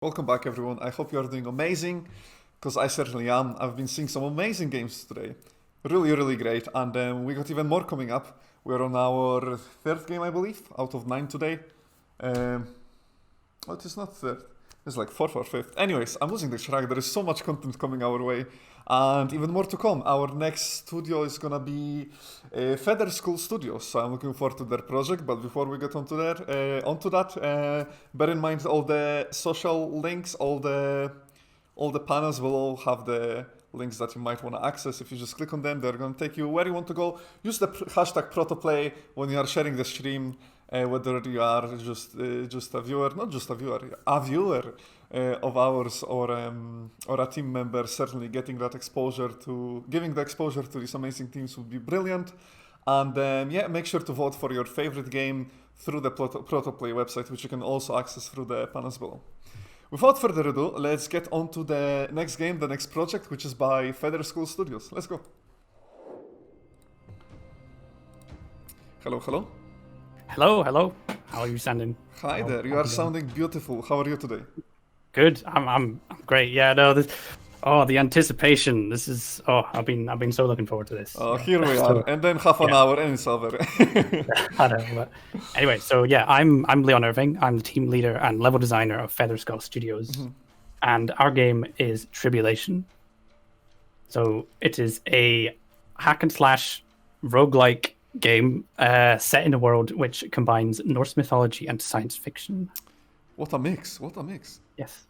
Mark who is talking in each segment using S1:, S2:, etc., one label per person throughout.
S1: Welcome back, everyone. I hope you are doing amazing, because I certainly am. I've been seeing some amazing games today. Really, really great. And we got even more coming up. We're on our third game, I believe, out of 9 today. Well, it is not third. It's like fourth or fifth. Anyways, I'm losing the track. There is so much content coming our way. And even more to come. Our next studio is gonna be Featherskull Studios, so I'm looking forward to their project. But before we get onto that, bear in mind all the social links, all the panels will all have the links that you might want to access. If you just click on them, they're going to take you where you want to go. Use the hashtag ProtoPlay when you are sharing the stream, whether you are just a viewer, not just a viewer, a viewer of ours or a team member. Certainly giving the exposure to these amazing teams would be brilliant. And make sure to vote for your favorite game through the ProtoPlay website, which you can also access through the panels below. Without further ado, let's get on to the next game, the next project, which is by Featherskull Studios. Let's go. Hello, hello.
S2: Hello, hello. How are you sounding?
S1: Hi there. You are sounding beautiful. How are you today?
S2: Good. I'm great. Yeah, no. The anticipation. This is. I've been so looking forward to this.
S1: Oh, yeah. Here we are, and then half an hour, and it's over.
S2: I know. But anyway, so yeah, I'm Leon Irving. I'm the team leader and level designer of Featherskull Studios, and our game is Tribulation. So it is a hack and slash roguelike game set in a world which combines Norse mythology and science fiction.
S1: What a mix!
S2: Yes,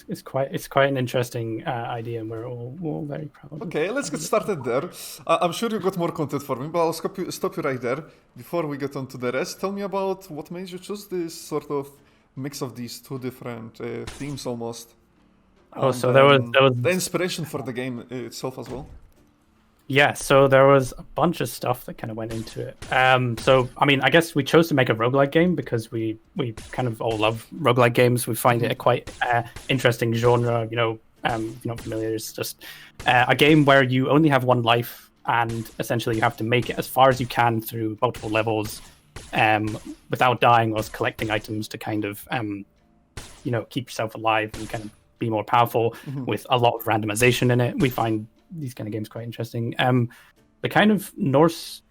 S2: it's quite an interesting idea, and we're all very proud of it.
S1: Okay, let's get started there. I'm sure you got more content for me, but I'll stop you right there. Before we get on to the rest, tell me about what made you choose this sort of mix of these two different themes almost.
S2: So there was
S1: the inspiration for the game itself as well.
S2: Yeah, so there was a bunch of stuff that kind of went into it. So, I mean, I guess we chose to make a roguelike game because we kind of all love roguelike games. We find it a quite interesting genre. If you're not familiar, it's just a game where you only have one life and essentially you have to make it as far as you can through multiple levels without dying or collecting items to kind of, keep yourself alive and kind of be more powerful with a lot of randomization in it. We find these kind of games quite interesting. The kind of Norse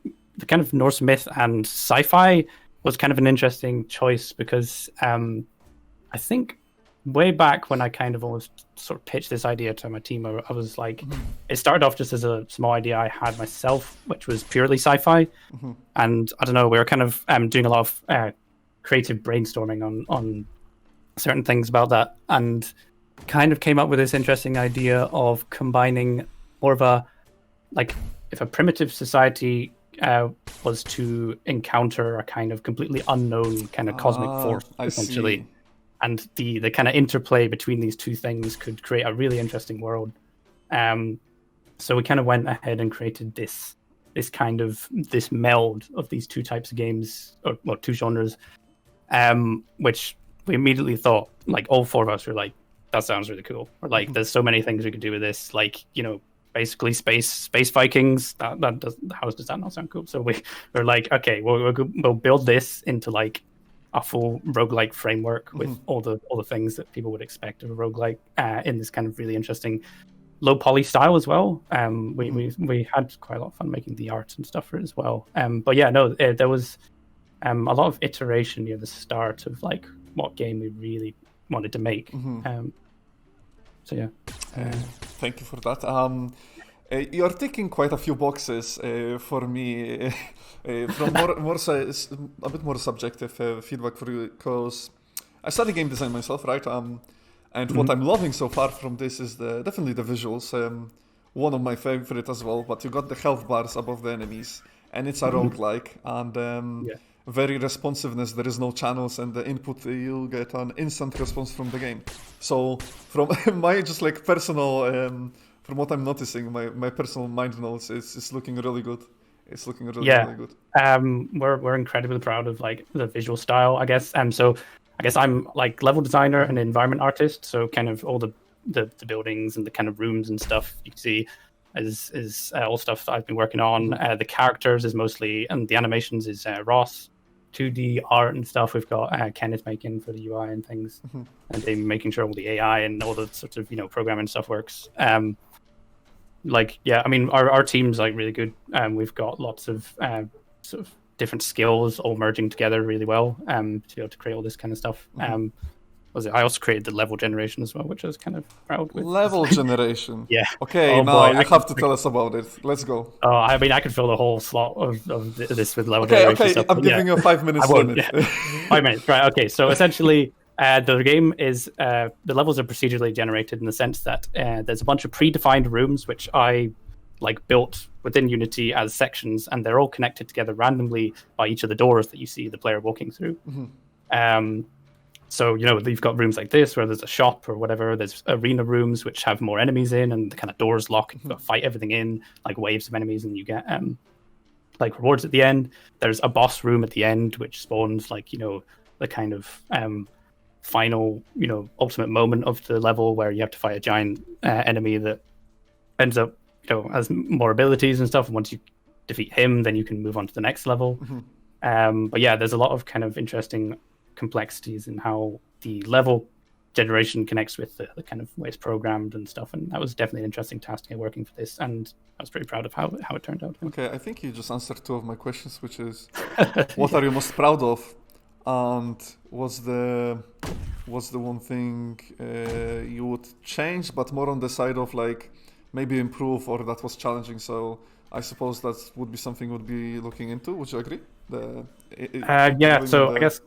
S2: myth and sci-fi was kind of an interesting choice because I think way back when I kind of almost sort of pitched this idea to my team, I was like, it started off just as a small idea I had myself, which was purely sci-fi, and I don't know, we were kind of doing a lot of creative brainstorming on certain things about that, and kind of came up with this interesting idea of combining more of a, like, if a primitive society was to encounter a kind of completely unknown kind of cosmic force, essentially, and the kind of interplay between these two things could create a really interesting world. So we kind of went ahead and created this meld of these two types of games, or two genres, which we immediately thought, like, all four of us were like, that sounds really cool. Or like, there's so many things we could do with this, like, basically space Vikings. How does that not sound cool? So we're like, okay, we'll build this into like a full roguelike framework with all the things that people would expect of a roguelike in this kind of really interesting low poly style as well. We had quite a lot of fun making the art and stuff for it as well. But yeah, no, there was a lot of iteration near the start of like what game we really wanted to make. So yeah.
S1: Thank you for that. You're ticking quite a few boxes for me from a bit more subjective feedback for you, because I study game design myself, right? And what I'm loving so far from this is definitely the visuals. One of my favorite as well. But you got the health bars above the enemies, and it's a roguelike, and very responsiveness. There is no channels, and the input you'll get an instant response from the game. So from my just like personal, from what I'm noticing, my personal mind notes, it's looking really good. It's looking really good.
S2: We're incredibly proud of like the visual style, I guess. So I guess I'm like level designer and environment artist. So kind of all the buildings and the kind of rooms and stuff you can see is all stuff that I've been working on. The characters is mostly, and the animations is Ross. 2D art and stuff. We've got Kenneth making for the UI and things, and they making sure all the AI and all the sorts of programming stuff works. Our team's like really good. We've got lots of sort of different skills all merging together really well to be able to create all this kind of stuff. I also created the level generation as well, which I was kind of proud with.
S1: Level generation.
S2: Yeah.
S1: Okay, now you have to tell us about it. Let's go.
S2: Oh, I mean, I could fill the whole slot of this with level generation.
S1: Okay,
S2: stuff,
S1: I'm giving you a 5 minutes limit.
S2: 5 minutes, right? Okay, so essentially, the game is the levels are procedurally generated in the sense that there's a bunch of predefined rooms which I built within Unity as sections, and they're all connected together randomly by each of the doors that you see the player walking through. So, you've got rooms like this where there's a shop or whatever. There's arena rooms which have more enemies in, and the kind of doors lock, and you've got to fight everything in, waves of enemies, and you get rewards at the end. There's a boss room at the end which spawns the kind of final, ultimate moment of the level where you have to fight a giant enemy that ends up, has more abilities and stuff. And once you defeat him, then you can move on to the next level. But yeah, there's a lot of kind of interesting complexities in how the level generation connects with the kind of way it's programmed and stuff, and that was definitely an interesting task working for this, and I was pretty proud of how it turned out.
S1: Okay, I think you just answered two of my questions, which is what are you most proud of, and what's the one thing you would change, but more on the side of maybe improve, or that was challenging. So I suppose that would be something we'd be looking into. Would you agree?
S2: I guess.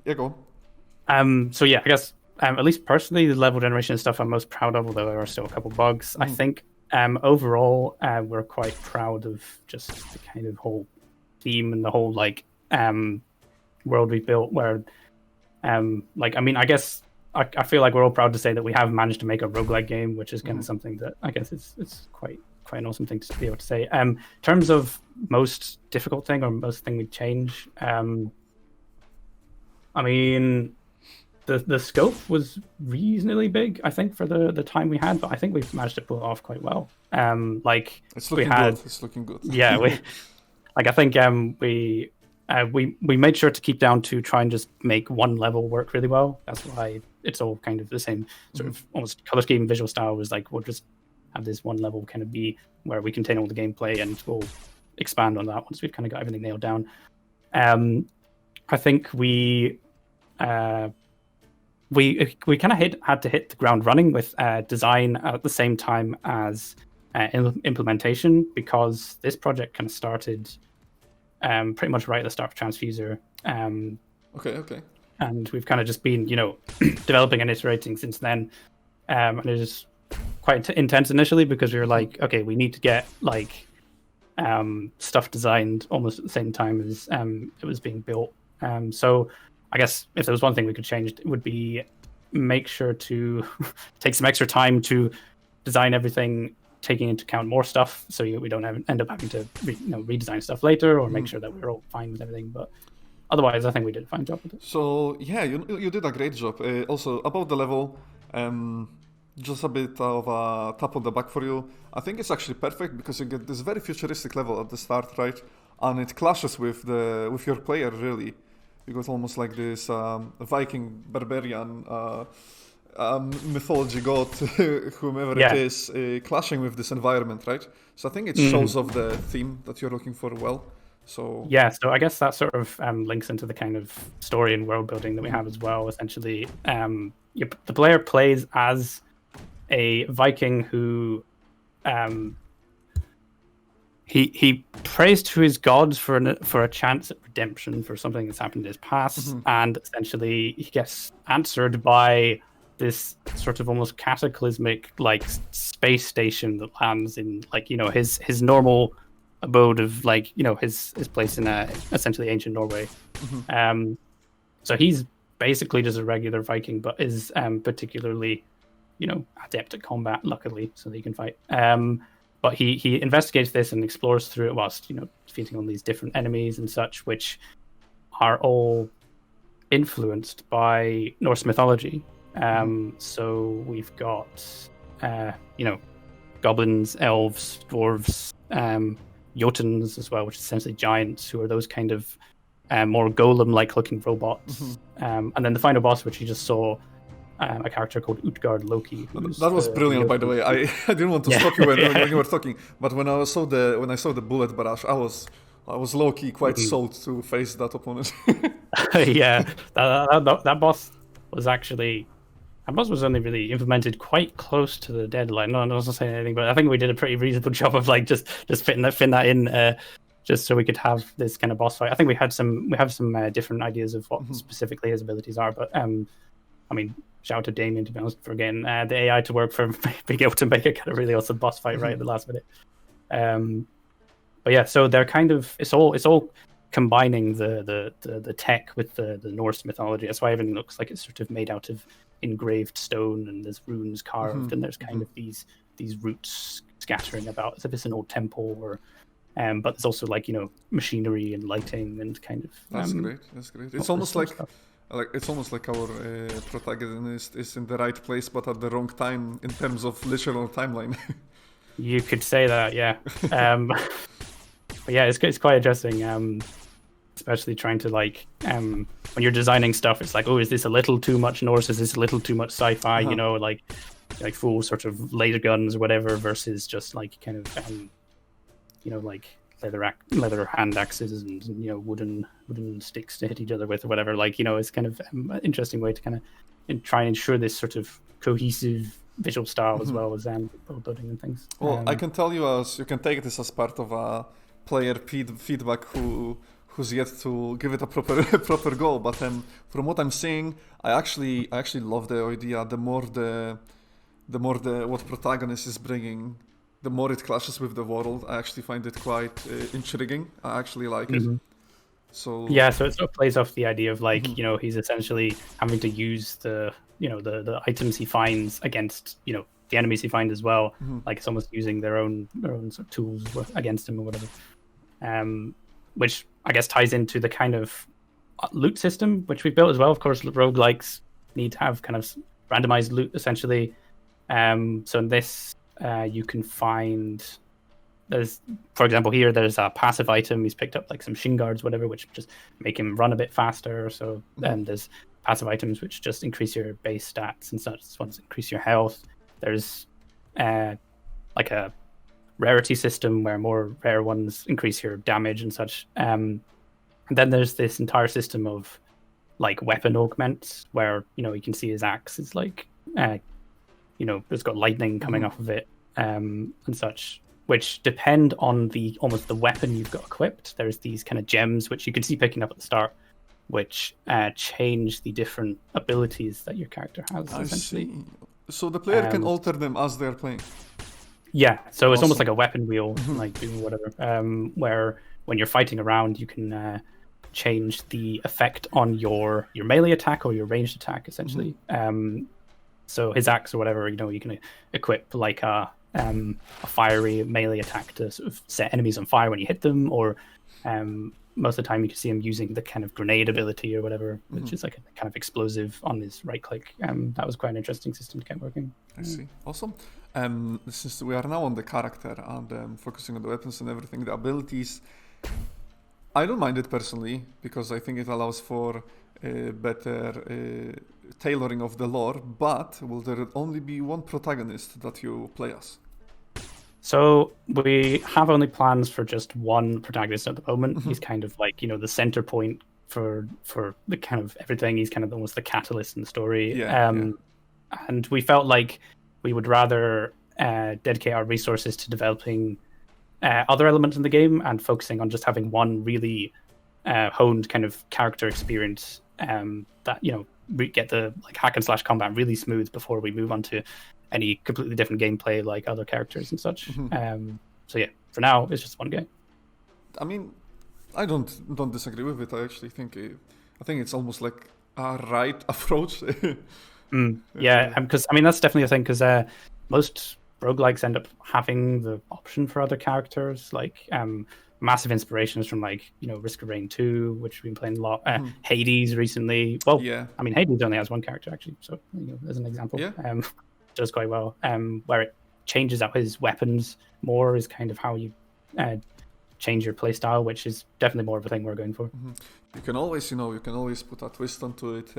S1: Yeah, go
S2: on. I guess at least personally, the level generation stuff I'm most proud of, although there are still a couple bugs. I think overall we're quite proud of just the kind of whole theme and the whole world we built. Where I guess I feel like we're all proud to say that we have managed to make a roguelike game, which is kind of something that I guess it's quite an awesome thing to be able to say. In terms of most difficult thing or most thing we'd change. I mean, the scope was reasonably big, I think, for the time we had, but I think we've managed to pull it off quite well.
S1: It's looking good. It's looking good.
S2: Yeah, I think we made sure to keep down to try and just make one level work really well. That's why it's all kind of the same sort of almost color scheme, visual style. Was we'll just have this one level kind of be where we contain all the gameplay, and we'll expand on that once we've kind of got everything nailed down. I think we kind of had to hit the ground running with design at the same time as implementation, because this project kind of started pretty much right at the start of Transfuser.
S1: Okay.
S2: And we've kind of just been, developing and iterating since then. And it was quite intense initially because we were like, okay, we need to get stuff designed almost at the same time as it was being built. So I guess if there was one thing we could change, it would be make sure to take some extra time to design everything, taking into account more stuff, so we don't end up having to redesign stuff later, or make sure that we're all fine with everything. But otherwise, I think we did a fine job with it.
S1: So yeah, you did a great job. Also about the level, just a bit of a tap on the back for you. I think it's actually perfect because you get this very futuristic level at the start, right? And it clashes with your player really. You got almost like this Viking barbarian mythology god, whomever it is, clashing with this environment, right? So I think it shows off the theme that you're looking for well. So
S2: so I guess that sort of links into the kind of story and world building that we have as well. Essentially, the player plays as a Viking who he prays to his gods for a chance at redemption for something that's happened in his past, and essentially he gets answered by this sort of almost cataclysmic space station that lands in his normal abode of his place in essentially ancient Norway. So he's basically just a regular Viking, but is particularly adept at combat, luckily, so that he can fight. But he investigates this and explores through it whilst defeating all these different enemies and such, which are all influenced by Norse mythology. So we've got goblins, elves, dwarves, Jotuns as well, which is essentially giants, who are those kind of more golem-like looking robots. And then the final boss, which you just saw, a character called Utgard Loki.
S1: That was brilliant, by the way. I didn't want to stop you when you were talking, but when I saw the bullet barrage, I was low key quite sold to face that opponent.
S2: Yeah, that boss was actually. That boss was only really implemented quite close to the deadline. No, I wasn't saying anything, but I think we did a pretty reasonable job of like just fitting that in, just so we could have this kind of boss fight. I think we have some different ideas of what specifically his abilities are, but I mean, shout out to Damien, to be honest, for getting the AI to work for being able to make a kind of really awesome boss fight right at the last minute. But yeah, so they're kind of it's all combining the tech with the Norse mythology. That's why everything looks like it's sort of made out of engraved stone, and there's runes carved, and there's kind of these roots scattering about as if it's an old temple, or but there's also like machinery and lighting and kind of
S1: that's great. It's almost like our protagonist is in the right place but at the wrong time in terms of literal timeline.
S2: You could say that, yeah. But yeah, it's quite interesting. Especially trying to like when you're designing stuff, it's like, oh, is this a little too much Norse? Is this a little too much sci-fi? Like full sort of laser guns or whatever, versus just like kind of like leather hand axes and wooden sticks to hit each other with or whatever. Like it's kind of an interesting way to kind of try and ensure this sort of cohesive visual style as well as world building and things.
S1: Well, I can tell you, as you can take this as part of a player feedback who's yet to give it a proper go. But from what I'm seeing, I actually love the idea. The more what protagonist is bringing, the more it clashes with the world. I actually find it quite intriguing. I actually like it. So
S2: yeah, so it sort of plays off the idea of like he's essentially having to use the items he finds against the enemies he finds as well. Like it's almost using their own sort of tools against him or whatever. Which I guess ties into the kind of loot system which we built as well. Of course, roguelikes need to have kind of randomized loot essentially. So in this, you can find for example, here there's a passive item. He's picked up like some shin guards, whatever, which just make him run a bit faster. So then there's passive items which just increase your base stats and such. Ones increase your health. There's like a rarity system where more rare ones increase your damage and such. And then there's this entire system of like weapon augments where you can see his axe is like it's got lightning coming off of it and such, which depend on almost the weapon you've got equipped. There's these kind of gems which you can see picking up at the start, which change the different abilities that your character has. Essentially.
S1: See. So the player can alter them as they're playing.
S2: Yeah, so it's almost like a weapon wheel, like doing whatever. Where when you're fighting around, you can change the effect on your melee attack or your ranged attack, essentially. So his axe or whatever, you can equip like a fiery melee attack to sort of set enemies on fire when you hit them, or most of the time you can see him using the kind of grenade ability or whatever, which is like a kind of explosive on his right click. That was quite an interesting system to get working.
S1: I see. Awesome. Since we are now on the character and focusing on the weapons and everything, the abilities, I don't mind it personally because I think it allows for better tailoring of the lore, but will there only be one protagonist that you play as?
S2: So we have only plans for just one protagonist at the moment. He's kind of like, the center point for the kind of everything. He's kind of almost the catalyst in the story. And we felt like we would rather dedicate our resources to developing other elements in the game and focusing on just having one really honed kind of character experience that, get the like hack and slash combat really smooth before we move on to any completely different gameplay like other characters and such. So yeah, for now it's just one guy.
S1: I mean, I don't disagree with it. I actually think it's almost like a right approach.
S2: Yeah, because I mean that's definitely a thing, because most roguelikes end up having the option for other characters. Like massive inspirations from like Risk of Rain 2, which we've been playing a lot. Hades recently. Well, yeah. I mean Hades only has one character actually, so as an example. Yeah. Does quite well. Where it changes out his weapons more is kind of how you change your playstyle, which is definitely more of a thing we're going for.
S1: You can always, put a twist onto it,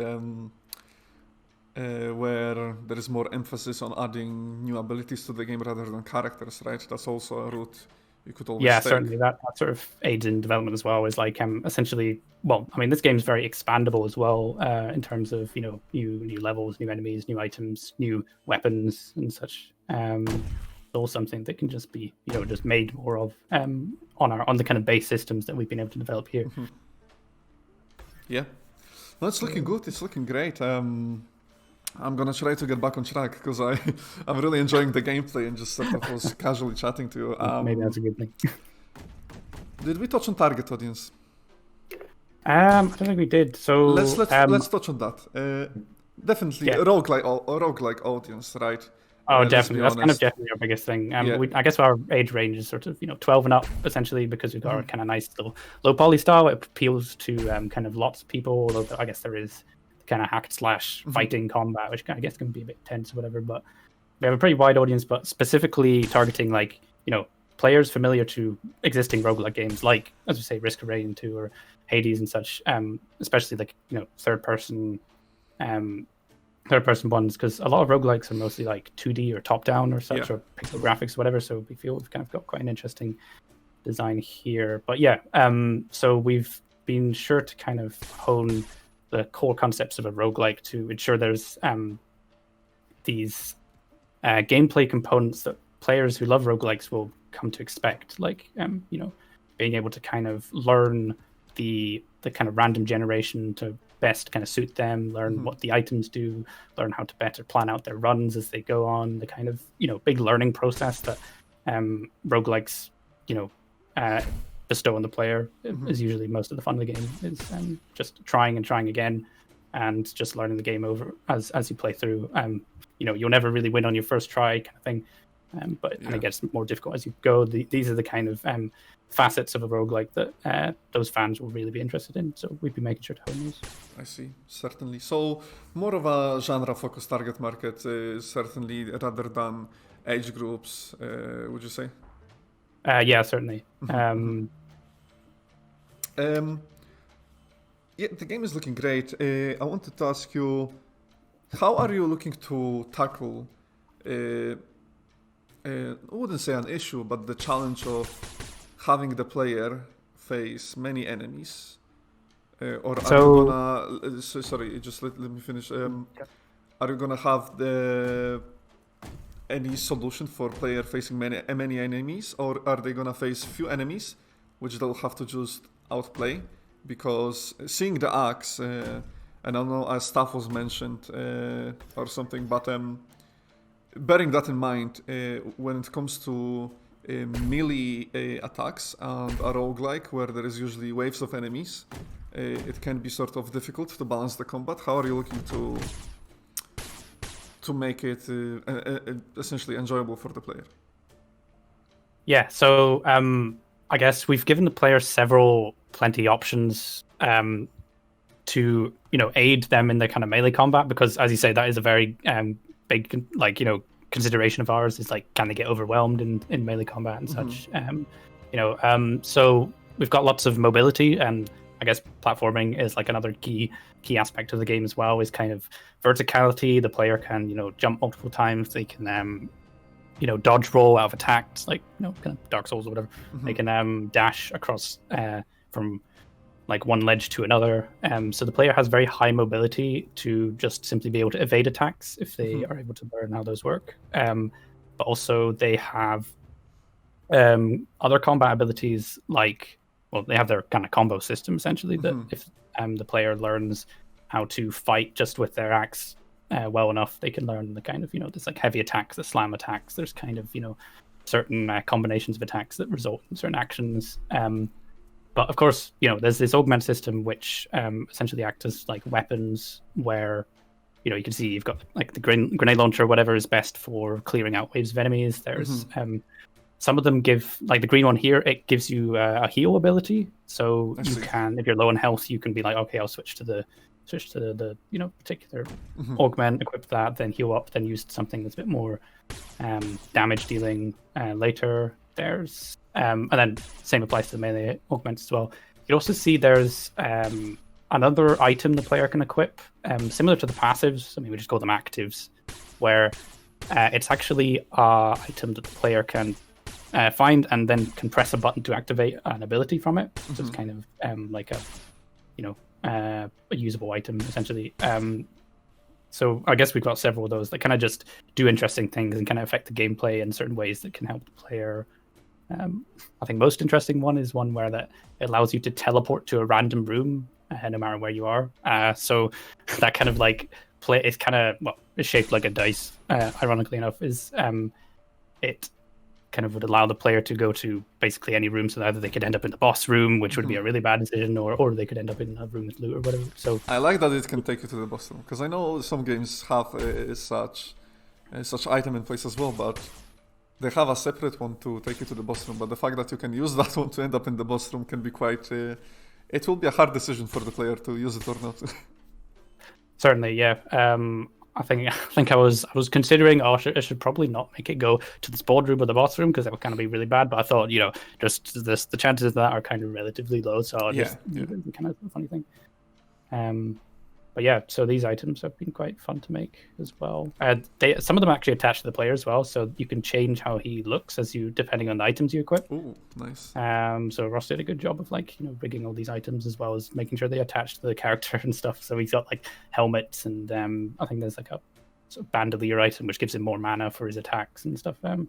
S1: where there is more emphasis on adding new abilities to the game rather than characters, right? That's also a route you could always take.
S2: Certainly that sort of aids in development as well. Is like essentially, well, I mean, this game's very expandable as well in terms of new levels, new enemies, new items, new weapons and such. All something that can just be just made more of on the kind of base systems that we've been able to develop here.
S1: Yeah, no, it's looking good. It's looking great. I'm gonna try to get back on track because I'm really enjoying the gameplay and just sort of was casually chatting to you.
S2: Maybe that's a good thing.
S1: Did we touch on target audience?
S2: I don't think we did. So
S1: let's touch on that. Definitely a roguelike audience, right?
S2: Oh, definitely. That's kind of definitely our biggest thing. I guess our age range is sort of 12 and up, essentially, because we've got a kind of nice little low poly style. It appeals to kind of lots of people, although I guess there is kind of hack slash fighting combat, which I guess can be a bit tense or whatever. But we have a pretty wide audience, but specifically targeting players familiar to existing roguelike games, like, as we say, Risk of Rain 2 or Hades and such, especially third person ones, because a lot of roguelikes are mostly like 2D or top down or such, or pixel graphics or whatever. So we feel we've kind of got quite an interesting design here. But so we've been sure to kind of hone the core concepts of a roguelike to ensure there's these gameplay components that players who love roguelikes will come to expect, like being able to kind of learn the kind of random generation to best kind of suit them, learn what the items do, learn how to better plan out their runs as they go on, the kind of big learning process that roguelikes bestow on the player is usually most of the fun of the game, is just trying and trying again and just learning the game over as you play through. You'll never really win on your first try kind of thing, but it kind of gets more difficult as you go. These are the kind of facets of a roguelike that those fans will really be interested in, so we've been making sure to hone those.
S1: I see, certainly. So more of a genre-focused target market, certainly, rather than age groups, would you say?
S2: Yeah, certainly.
S1: The game is looking great. I wanted to ask you, how are you looking to tackle, I wouldn't say an issue, but the challenge of having the player face many enemies? Or are you gonna... sorry, just let me finish. Are you gonna have any solution for player facing many enemies, or are they gonna face few enemies, which they'll have to just outplay? Because seeing the axe, and I don't know, as staff was mentioned or something, but bearing that in mind, when it comes to melee attacks and a roguelike where there is usually waves of enemies, it can be sort of difficult to balance the combat. How are you looking to make it essentially enjoyable for the player?
S2: Yeah, so I guess we've given the player plenty options to aid them in their kind of melee combat, because, as you say, that is a very big consideration of ours. Is like, can they get overwhelmed in melee combat and such? So we've got lots of mobility, and I guess platforming is like another key aspect of the game as well. Is kind of verticality. The player can jump multiple times. They can dodge roll out of attacks, like kind of Dark Souls or whatever. They can dash across from like one ledge to another. So the player has very high mobility to just simply be able to evade attacks if they are able to learn how those work. But also they have other combat abilities, like, well, they have their kind of combo system essentially, that if the player learns how to fight just with their axe well enough, they can learn the kind of, there's like heavy attacks, the slam attacks, there's kind of, certain combinations of attacks that result in certain actions. But of course, there's this augment system which essentially acts as like weapons, where you can see you've got like the grenade launcher or whatever is best for clearing out waves of enemies. There's some of them give, like the green one here, it gives you a heal ability. So you can, if you're low on health, you can be like, okay, I'll switch to the particular augment, equip that, then heal up, then use something that's a bit more damage dealing later. there's and then same applies to the melee augments as well. You also see there's another item the player can equip, similar to the passives. I mean, we just call them actives, where it's actually an item that the player can find and then can press a button to activate an ability from it. So it's kind of like a, a usable item essentially. So I guess we've got several of those that kind of just do interesting things and kind of affect the gameplay in certain ways that can help the player. I think most interesting one is one where that it allows you to teleport to a random room no matter where you are. So that kind of like play is kind of it's shaped like a dice. Ironically enough, is it kind of would allow the player to go to basically any room. So either they could end up in the boss room, which would be a really bad decision, or they could end up in a room with loot or whatever. So
S1: I like that it can take you to the boss room, because I know some games have such item in place as well, but they have a separate one to take you to the boss room. But the fact that you can use that one to end up in the boss room can be quite. It will be a hard decision for the player to use it or not.
S2: Certainly, yeah. I think I was considering, I should probably not make it go to the spawn room or the boss room because that would kind of be really bad. But I thought, just the chances of that are kind of relatively low. So I'll just kind of a funny thing. But yeah, so these items have been quite fun to make as well. Some of them actually attach to the player as well, so you can change how he looks depending on the items you equip.
S1: Ooh, nice.
S2: So Ross did a good job of rigging all these items as well as making sure they attach to the character and stuff. So he's got like helmets and I think there's like a sort of bandolier item which gives him more mana for his attacks and stuff. And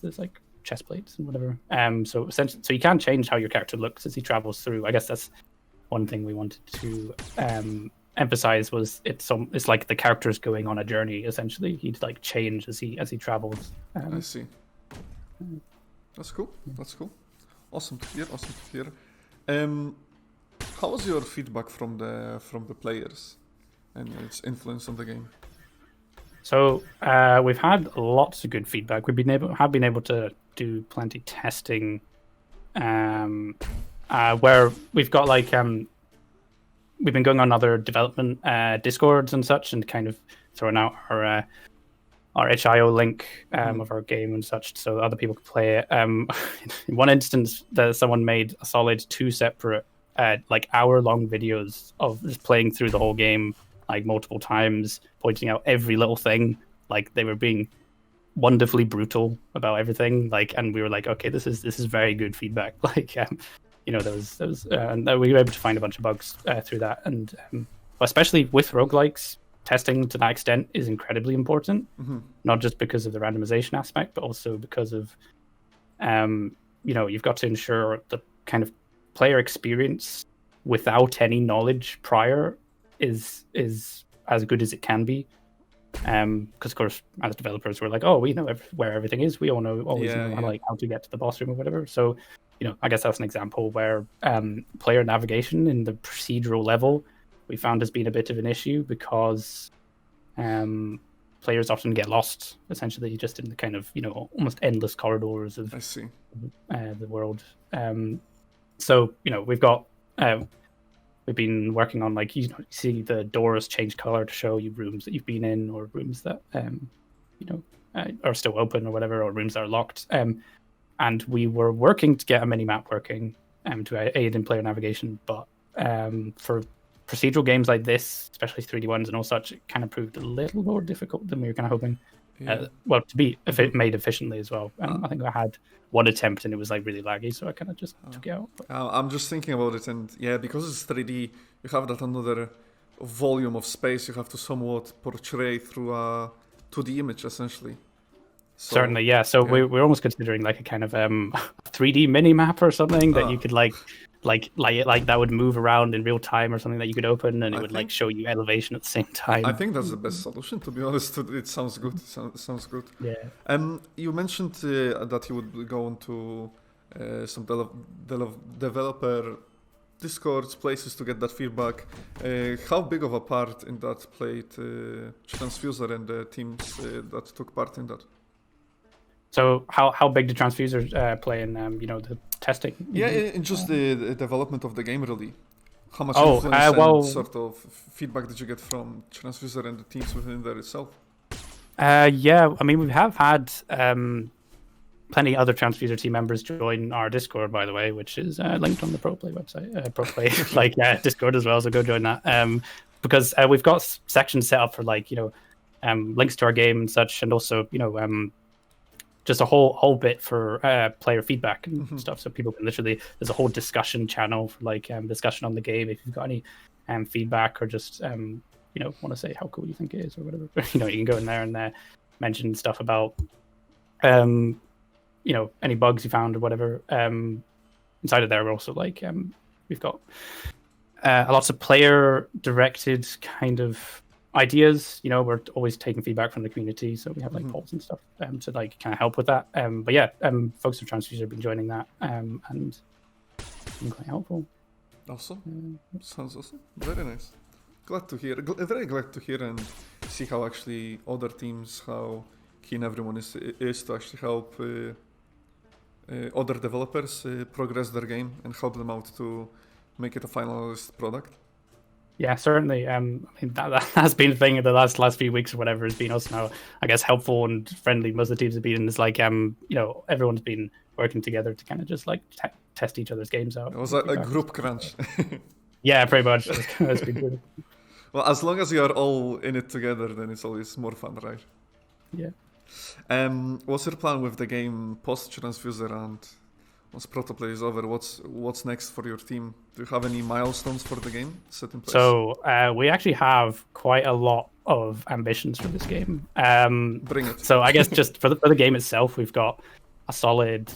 S2: there's like chest plates and whatever. So essentially, so you can change how your character looks as he travels through. I guess that's one thing we wanted to emphasize was it's like the character's going on a journey. Essentially, he'd like change as he travels.
S1: I see. That's cool. Awesome to hear. How was your feedback from the players and its influence on the game?
S2: So we've had lots of good feedback. We've been able to do plenty testing. Where we've got we've been going on other development discords and such, and kind of throwing out our HIO link of our game and such, so other people can play it. In one instance, someone made a solid 2 separate hour-long videos of just playing through the whole game multiple times, pointing out every little thing. They were being wonderfully brutal about everything. And we were like, okay, this is very good feedback. There was and we were able to find a bunch of bugs through that, and especially with roguelikes, testing to that extent is incredibly important. Not just because of the randomization aspect, but also because of you've got to ensure the kind of player experience without any knowledge prior is as good as it can be. Because of course, as developers, we're like, oh, we know where everything is. We all know how to get to the boss room or whatever. So, I guess that's an example where player navigation in the procedural level we found has been a bit of an issue because players often get lost, essentially, just in the kind of almost endless corridors of the world. So we've been working on you see the doors change color to show you rooms that you've been in, or rooms that are still open or whatever, or rooms that are locked. And we were working to get a mini map working to aid in player navigation, but for procedural games like this, especially 3D ones and all such, it kind of proved a little more difficult than we were kind of hoping. To be made efficiently as well. I think I had one attempt and it was really laggy, so I kind of just took it out.
S1: I'm just thinking about it, and because it's 3D, you have that another volume of space you have to somewhat portray through a 2D image, essentially. So,
S2: certainly, yeah. So we're almost considering a kind of 3D mini map or something that you could like that would move around in real time, or something that you could open and it would show you elevation at the same time.
S1: I think that's the best solution, to be honest. It sounds good. Sounds good.
S2: Yeah.
S1: You mentioned that you would go into some developer discords, places to get that feedback. How big of a part in that played Transfuser and the teams that took part in that?
S2: So how big did Transfusers play in the testing?
S1: In just the development of the game, really. How much influence and sort of feedback did you get from Transfuser and the teams within there itself?
S2: I mean, we have had plenty other Transfuser team members join our Discord, by the way, which is linked on the ProPlay website, ProPlay Discord as well. So go join that. Because we've got sections set up for links to our game and such, and also just a whole bit for player feedback and stuff. So people can there's a whole discussion channel for discussion on the game. If you've got any feedback or just want to say how cool you think it is or whatever, you can go in there and mention stuff about any bugs you found or whatever. Inside of there, we're also we've got lots of player directed kind of ideas. We're always taking feedback from the community, so we have polls and stuff to kind of help with that. But yeah, folks from Transfuser have been joining that, and been quite helpful.
S1: Awesome. Sounds awesome. Very nice. Glad to hear. Very glad to hear and see how actually other teams, how keen everyone is to actually help other developers progress their game and help them out to make it a finalized product.
S2: Yeah, certainly. That has been the thing in the last few weeks or whatever has been us now, I guess, helpful and friendly. Most of the teams have been. It's everyone's been working together to kind of just test each other's games out.
S1: It was a group crunch.
S2: Yeah, pretty much. It's been good.
S1: Well, as long as you are all in it together, then it's always more fun, right?
S2: Yeah.
S1: What's your plan with the game post-Transfuser, and once ProtoPlay is over, what's next for your team? Do you have any milestones for the game set in place?
S2: So we actually have quite a lot of ambitions for this game.
S1: Bring it.
S2: So I guess just for the game itself, we've got a solid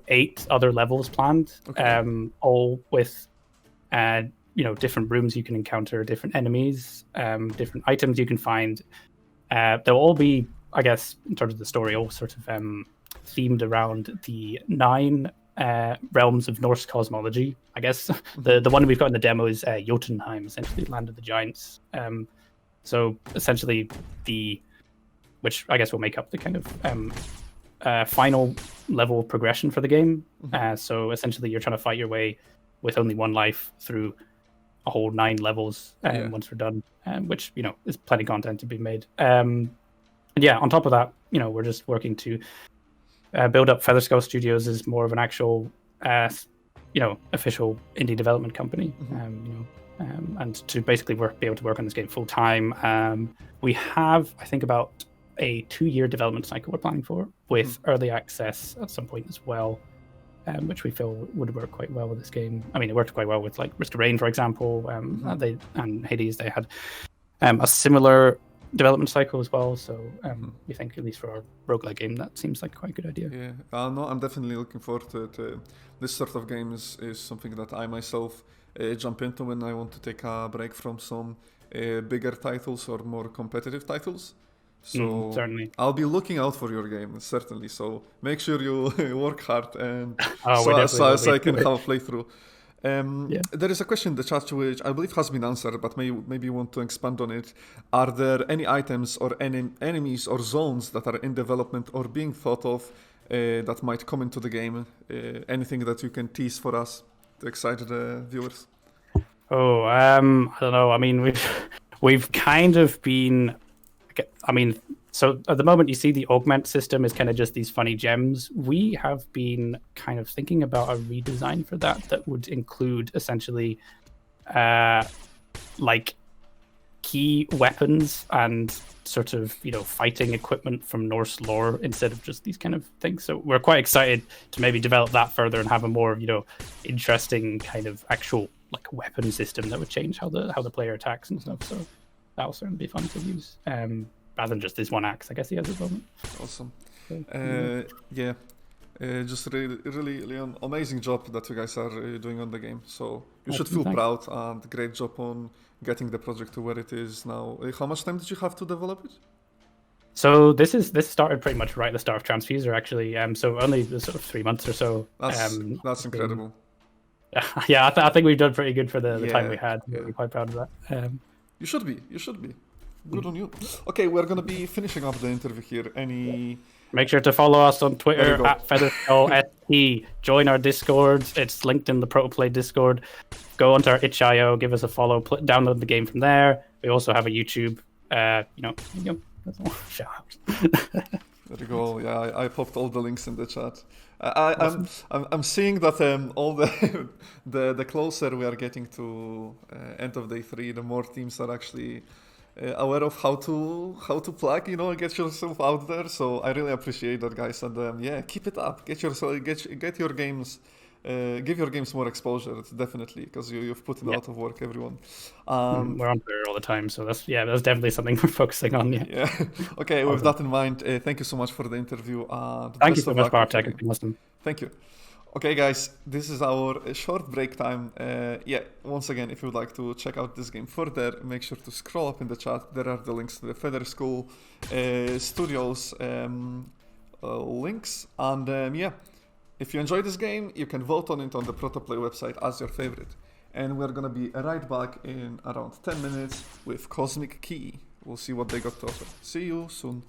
S2: 8 other levels planned, okay. All with different rooms you can encounter, different enemies, different items you can find. They'll all be, I guess, in terms of the story, all sort of themed around the 9 realms of Norse cosmology. I guess the one we've got in the demo is Jotunheim, essentially land of the giants. So essentially which I guess will make up the kind of final level of progression for the game. So essentially you're trying to fight your way with only 1 life through a whole 9 levels once we're done, which is plenty of content to be made. And yeah, on top of that, we're just working to build up Featherskull Studios as more of an actual, official indie development company, and to basically be able to work on this game full time. We have, I think, about a 2-year development cycle we're planning for, with early access at some point as well, which we feel would work quite well with this game. I mean, it worked quite well with Risk of Rain, for example. And Hades, they had a similar development cycle as well, so we think, at least for our roguelike game, that seems like quite a good idea.
S1: Yeah, no, I'm definitely looking forward to this sort of games. Is something that I myself jump into when I want to take a break from some bigger titles or more competitive titles. So
S2: certainly,
S1: I'll be looking out for your game, certainly. So make sure you work hard and so I can have a playthrough. There is a question in the chat which I believe has been answered, but maybe you want to expand on it. Are there any items or enemies or zones that are in development or being thought of that might come into the game? Anything that you can tease for us to excite the viewers?
S2: I don't know. I mean, we've kind of been. I mean, so at the moment you see the augment system is kind of just these funny gems. We have been kind of thinking about a redesign for that would include essentially key weapons and sort of, fighting equipment from Norse lore instead of just these kind of things. So we're quite excited to maybe develop that further and have a more, interesting kind of actual weapon system that would change how the player attacks and stuff. So that'll certainly be fun to use, rather than just this one axe, I guess he has at the moment.
S1: Awesome. Just really an amazing job that you guys are doing on the game. So you should feel proud, and great job on getting the project to where it is now. How much time did you have to develop it?
S2: So this started pretty much right at the start of Transfuser, actually. So only sort of 3 months or so.
S1: That's incredible.
S2: Yeah, I think we've done pretty good for the time we had. Yeah. We're quite proud of that.
S1: You should be. Good on you. Okay, we're going to be finishing up the interview here.
S2: Make sure to follow us on Twitter at Featherskull. Join our Discord. It's linked in the ProtoPlay Discord. Go onto our itch.io, give us a follow, download the game from there. We also have a YouTube. That's all. Shout out.
S1: There you go. Yeah, I popped all the links in the chat.
S2: Awesome.
S1: I'm seeing that all the the closer we are getting to end of day 3, the more teams are actually aware of how to plug, get yourself out there. So I really appreciate that, guys, and yeah, keep it up. Get your games. Give your games more exposure, definitely, because you've put in a lot of work, everyone.
S2: We're on Twitter all the time, so that's definitely something we're focusing on. Yeah.
S1: Okay,
S2: Awesome.
S1: with that in mind, thank you so much for the interview.
S2: Thank you so much, Bartek. It's been awesome.
S1: Thank you. Okay, guys, this is our short break time. Yeah, once again, if you would like to check out this game further, make sure to scroll up in the chat. There are the links to the Featherskull Studios links. And yeah, if you enjoy this game, you can vote on it on the ProtoPlay website as your favorite. And we're gonna be right back in around 10 minutes with Cosmic Key. We'll see what they got to offer. See you soon.